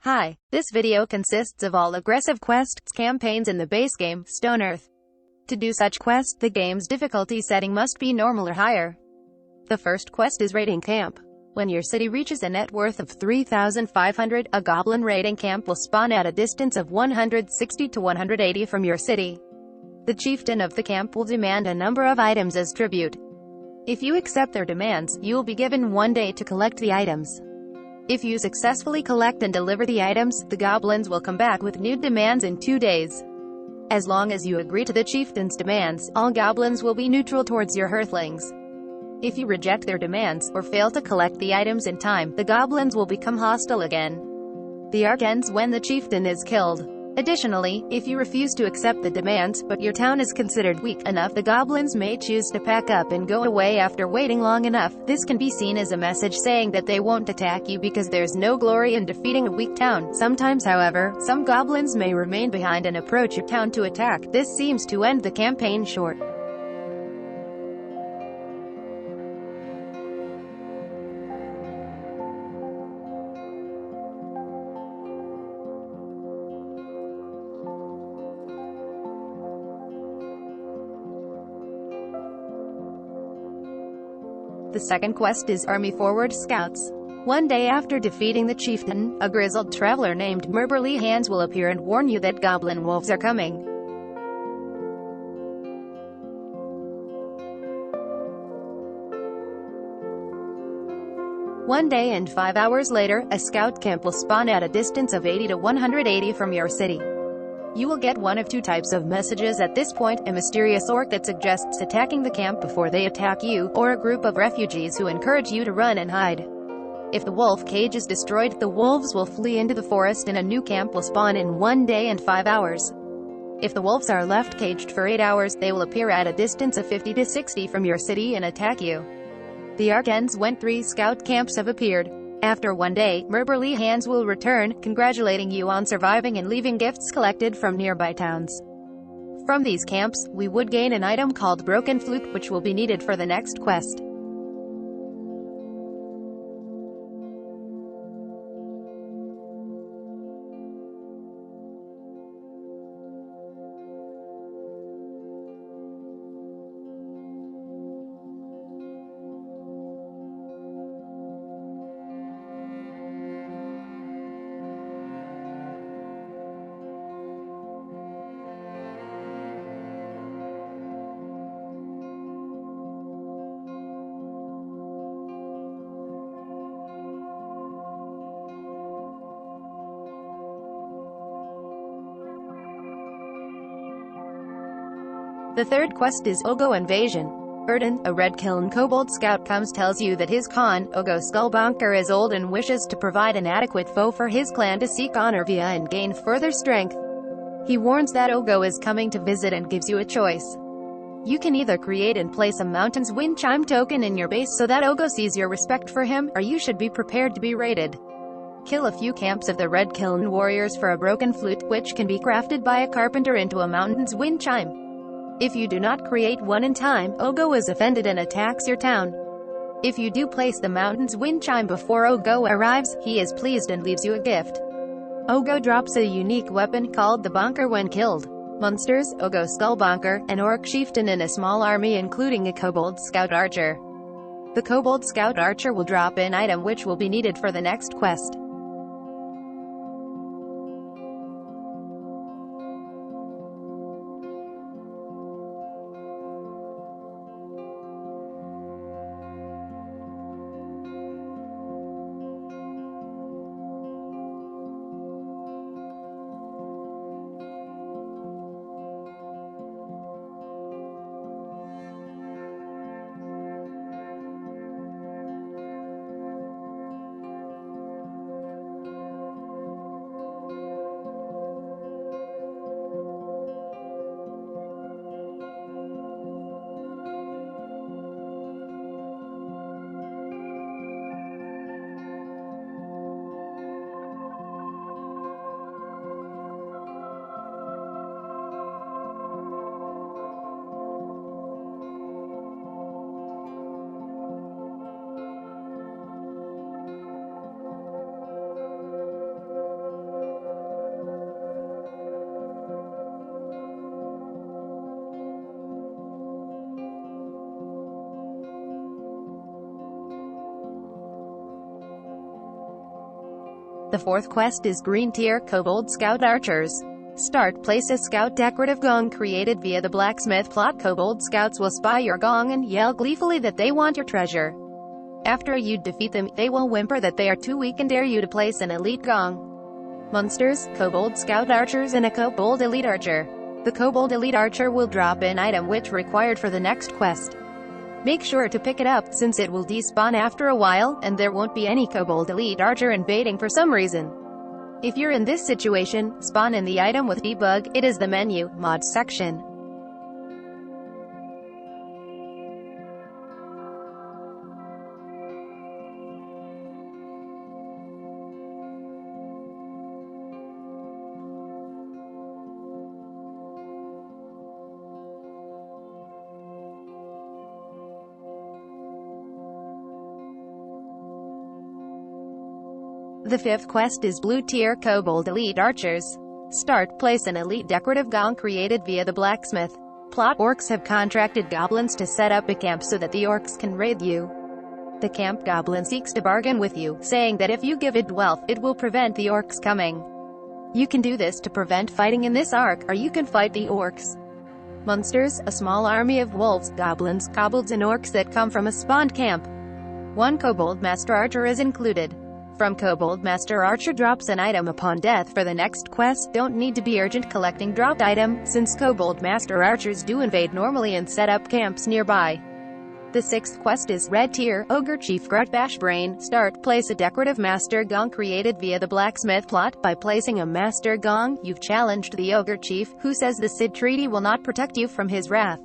Hi, this video consists of all aggressive quests campaigns in the base game, Stonehearth. To do such quest, the game's difficulty setting must be normal or higher. The first quest is raiding camp. When your city reaches a net worth of 3,500, a goblin raiding camp will spawn at a distance of 160 to 180 from your city. The chieftain of the camp will demand a number of items as tribute. If you accept their demands, you will be given 1 day to collect the items. If you successfully collect and deliver the items, the goblins will come back with new demands in 2 days. As long as you agree to the chieftain's demands, all goblins will be neutral towards your hearthlings. If you reject their demands, or fail to collect the items in time, the goblins will become hostile again. The arc ends when the chieftain is killed. Additionally, if you refuse to accept the demands, but your town is considered weak enough, the goblins may choose to pack up and go away after waiting long enough. This can be seen as a message saying that they won't attack you because there's no glory in defeating a weak town. Sometimes, however, some goblins may remain behind and approach your town to attack. This seems to end the campaign short. The second quest is Army Forward Scouts. 1 day after defeating the chieftain, a grizzled traveler named Murberly Hands will appear and warn you that goblin wolves are coming. One day and 5 hours later, a scout camp will spawn at a distance of 80 to 180 from your city. You will get one of two types of messages at this point: a mysterious orc that suggests attacking the camp before they attack you, or a group of refugees who encourage you to run and hide. If the wolf cage is destroyed, the wolves will flee into the forest and a new camp will spawn in 1 day and 5 hours. If the wolves are left caged for 8 hours, they will appear at a distance of 50 to 60 from your city and attack you. The arc ends when 3 scout camps have appeared. After 1 day, Murberly Hands will return, congratulating you on surviving and leaving gifts collected from nearby towns. From these camps, we would gain an item called Broken Flute, which will be needed for the next quest. The third quest is Ogo Invasion. Erden, a red kiln kobold scout, tells you that his Khan, Ogo Skullbonker, is old and wishes to provide an adequate foe for his clan to seek honor via and gain further strength. He warns that Ogo is coming to visit and gives you a choice. You can either create and place a mountain's wind chime token in your base so that Ogo sees your respect for him, or you should be prepared to be raided. Kill a few camps of the red kiln warriors for a broken flute, which can be crafted by a carpenter into a mountain's wind chime. If you do not create one in time, Ogo is offended and attacks your town. If you do place the mountain's wind chime before Ogo arrives, he is pleased and leaves you a gift. Ogo drops a unique weapon called the Bonker when killed. Monsters: Ogo Skullbonker, an orc chieftain and a small army including a kobold scout archer. The kobold scout archer will drop an item which will be needed for the next quest. The fourth quest is Green Tier Kobold Scout Archers. Start. Place a scout decorative gong created via the blacksmith plot. Kobold scouts will spy your gong and yell gleefully that they want your treasure. After you defeat them, they will whimper that they are too weak and dare you to place an elite gong. Monsters, Kobold Scout Archers and a Kobold Elite Archer. The Kobold Elite Archer will drop an item which required for the next quest. Make sure to pick it up, since it will despawn after a while, and there won't be any Kobold Elite Archer invading for some reason. If you're in this situation, spawn in the item with debug. It is the menu, mods section. The fifth quest is Blue Tier Kobold Elite Archers. Start. Place an elite decorative gong created via the blacksmith plot. Orcs have contracted goblins to set up a camp so that the orcs can raid you. The camp goblin seeks to bargain with you, saying that if you give it wealth, it will prevent the orcs coming. You can do this to prevent fighting in this arc, or you can fight the orcs. Monsters, a small army of wolves, goblins, kobolds and orcs that come from a spawned camp. One Kobold Master Archer is included. From Kobold Master Archer drops an item upon death. For the next quest, don't need to be urgent collecting dropped item, since Kobold Master Archers do invade normally and set up camps nearby. The sixth quest is Red Tier Ogre Chief Grut Bashbrain. Start. Place a decorative Master Gong created via the blacksmith plot. By placing a Master Gong, you've challenged the Ogre Chief, who says the Sid Treaty will not protect you from his wrath.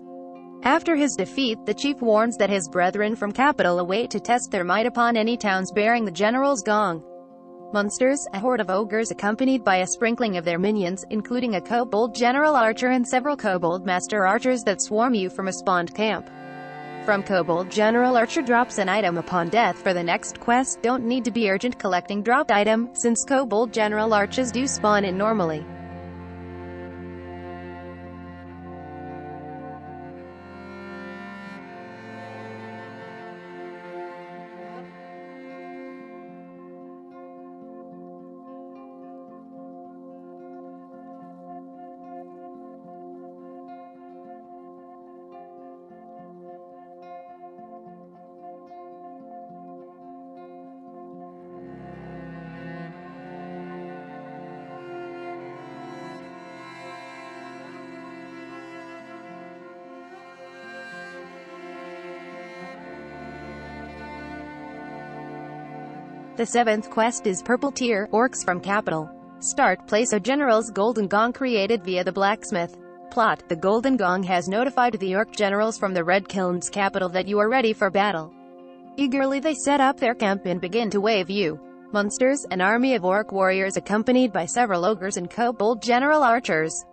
After his defeat, the chief warns that his brethren from capital await to test their might upon any towns bearing the general's gong. Monsters, a horde of ogres accompanied by a sprinkling of their minions, including a Kobold General Archer and several Kobold Master Archers that swarm you from a spawned camp. From Kobold General Archer drops an item upon death. For the next quest, don't need to be urgent collecting dropped item, since Kobold General Archers do spawn in normally. The seventh quest is Purple Tier Orcs from Capital. Start. Place a general's golden gong created via the blacksmith plot. The golden gong has notified the orc generals from the Red Kiln's capital that you are ready for battle. Eagerly they set up their camp and begin to wave you. Monsters, an army of orc warriors accompanied by several ogres and Kobold General Archers.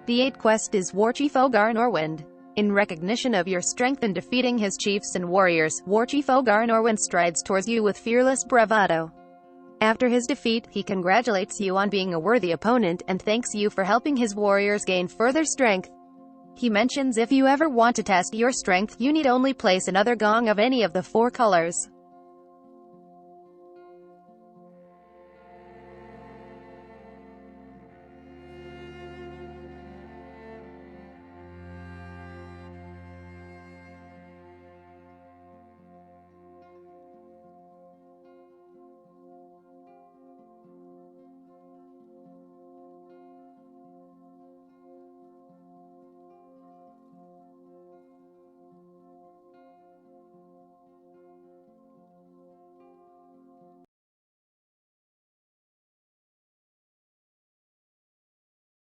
The eighth quest is Warchief Oghar Norwind. In recognition of your strength in defeating his chiefs and warriors, Warchief Oghar Norwind strides towards you with fearless bravado. After his defeat, he congratulates you on being a worthy opponent, and thanks you for helping his warriors gain further strength. He mentions if you ever want to test your strength, you need only place another gong of any of the 4 colors.